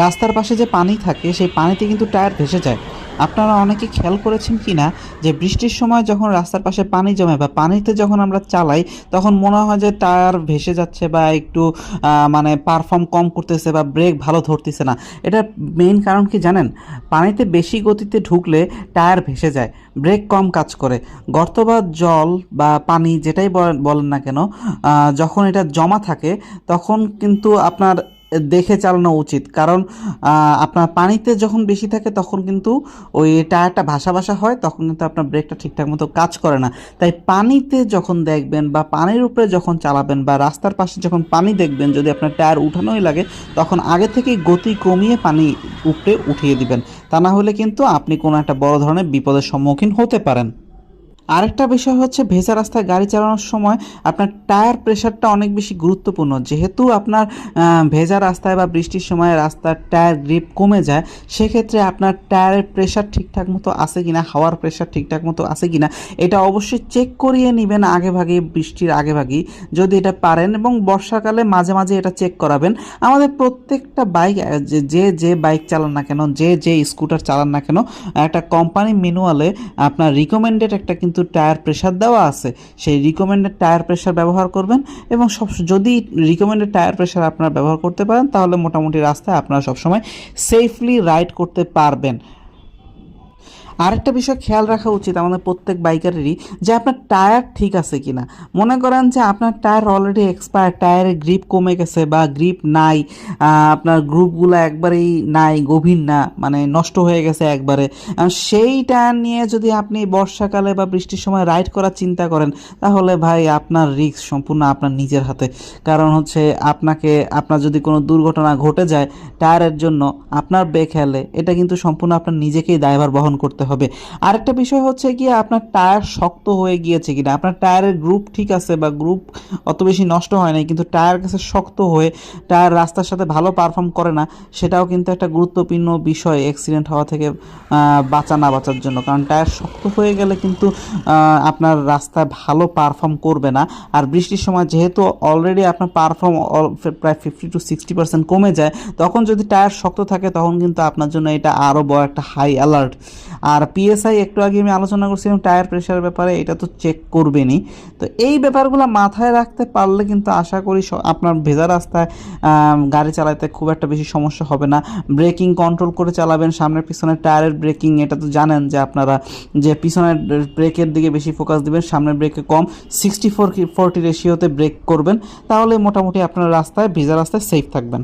রাস্তার পাশে যে পানি থাকে সেই পানিতে কিন্তু টায়ার ভেসে যায়। আপনারা অনেকে খেয়াল করেছেন কি না যে বৃষ্টির সময় যখন রাস্তার পাশে পানি জমে বা পানিতে যখন আমরা চালাই তখন মনে হয় যে টায়ার ভেসে যাচ্ছে বা একটু মানে পারফর্ম কম করতেছে বা ব্রেক ভালো ধরতেছে না। এটার মেইন কারণ কি জানেন? পানিতে বেশি গতিতে ঢুকলে টায়ার ভেসে যায়, ব্রেক কম কাজ করে। গর্ত বা জল বা পানি যেটাই বলেন না কেন, যখন এটা জমা থাকে তখন কিন্তু আপনার দেখে চালানো উচিত। কারণ আপনার পানিতে যখন বেশি থাকে তখন কিন্তু ওই টায়ারটা ভাসা ভাসা হয়, তখন কিন্তু আপনার ব্রেকটা ঠিকঠাক মতো কাজ করে না। তাই পানিতে যখন দেখবেন বা পানির উপরে যখন চালাবেন বা রাস্তার পাশে যখন পানি দেখবেন, যদি আপনার টায়ার উঠানোই লাগে তখন আগে থেকেই গতি কমিয়ে পানি উপরে উঠিয়ে দিবেন। তা না হলে কিন্তু আপনি কোনো একটা বড় ধরনের বিপদের সম্মুখীন হতে পারেন। আরেকটা বিষয় হচ্ছে, ভেজা রাস্তায় গাড়ি চালানোর সময় আপনার টায়ার প্রেশারটা অনেক বেশি গুরুত্বপূর্ণ। যেহেতু আপনার ভেজা রাস্তায় বা বৃষ্টির সময় রাস্তার টায়ার গ্রিপ কমে যায়, সেক্ষেত্রে আপনার টায়ারের প্রেশার ঠিকঠাক মতো আছে কিনা, হাওয়ার প্রেশার ঠিকঠাক মতো আছে কিনা, এটা অবশ্যই চেক করিয়ে নেবেন আগেভাগে, বৃষ্টির আগেভাগেই যদি এটা পারেন, এবং বর্ষাকালে মাঝে মাঝে এটা চেক করাবেন। আমাদের প্রত্যেকটা বাইক, যে বাইক চালান না কেন, যে স্কুটার চালান না কেন, একটা কোম্পানি ম্যানুয়ালে আপনার রিকমেন্ডেড একটা কিন্তু টায়ার প্রেশার দেওয়া আছে। সেই রিকমেন্ডেড টায়ার প্রেশার ব্যবহার করবেন, এবং যদি রিকমেন্ডেড টায়ার প্রেশার আপনারা ব্যবহার করতে পারেন তাহলে মোটামুটি রাস্তায় আপনারা সবসময় সেফলি রাইড করতে পারবেন। আরেকটা বিষয় খেয়াল রাখা উচিত আমাদের প্রত্যেক বাইকারেরই, যে আপনার টায়ার ঠিক আছে কিনা। মনে করেন যে আপনার টায়ার অলরেডি এক্সপায়ার, টায়ারের গ্রিপ কমে গেছে বা গ্রিপ নাই, আপনার গ্রুপগুলো একবারেই নাই, গভীর না, মানে নষ্ট হয়ে গেছে একবারে, সেই টায়ার নিয়ে যদি আপনি বর্ষাকালে বা বৃষ্টির সময় রাইড করার চিন্তা করেন, তাহলে ভাই আপনার রিস্ক সম্পূর্ণ আপনার নিজের হাতে। কারণ হচ্ছে আপনার যদি কোনো দুর্ঘটনা ঘটে যায় টায়ারের জন্য, আপনার বেখেয়ালে, এটা কিন্তু সম্পূর্ণ আপনার নিজেকেই দায়ভার বহন করতে হবে। আরেকটা বিষয় হচ্ছে কি, আপনার টায়ার শক্ত হয়ে গিয়েছে কিনা, আপনার টায়ারের গ্রুপ ঠিক আছে বা গ্রুপ অত বেশি নষ্ট হয় নাই, কিন্তু টায়ার কাছে শক্ত হয়ে টায়ার রাস্তার সাথে ভালো পারফর্ম করে না, সেটাও কিন্তু একটা গুরুত্বপূর্ণ বিষয় অ্যাক্সিডেন্ট হওয়া থেকে বাঁচার জন্য। কারণ টায়ার শক্ত হয়ে গেলে কিন্তু আপনার রাস্তায় ভালো পারফর্ম করবে না। আর বৃষ্টির সময় যেহেতু অলরেডি আপনার পারফর্ম প্রায় 50-60% কমে যায়, তখন যদি টায়ার শক্ত থাকে তখন কিন্তু আপনার জন্য এটা আরও বড় একটা হাই অ্যালার্ট। আর পিএসআই একটু আগে আমি আলোচনা করছিলাম টায়ার প্রেশারের ব্যাপারে, এটা তো চেক করবেনই। তো এই ব্যাপারগুলো মাথায় রাখতে পারলে কিন্তু আশা করি আপনার ভেজা রাস্তায় গাড়ি চালাতে খুব একটা বেশি সমস্যা হবে না। ব্রেকিং কন্ট্রোল করে চালাবেন, সামনের পিছনের টায়ারের ব্রেকিং, এটা তো জানেন যে আপনারা যে পিছনের ব্রেকের দিকে বেশি ফোকাস দিবেন, সামনের ব্রেকে কম, 60-40 রেশিওতে ব্রেক করবেন, তাহলে মোটামুটি আপনার রাস্তায় ভেজা রাস্তায় সেফ থাকবেন।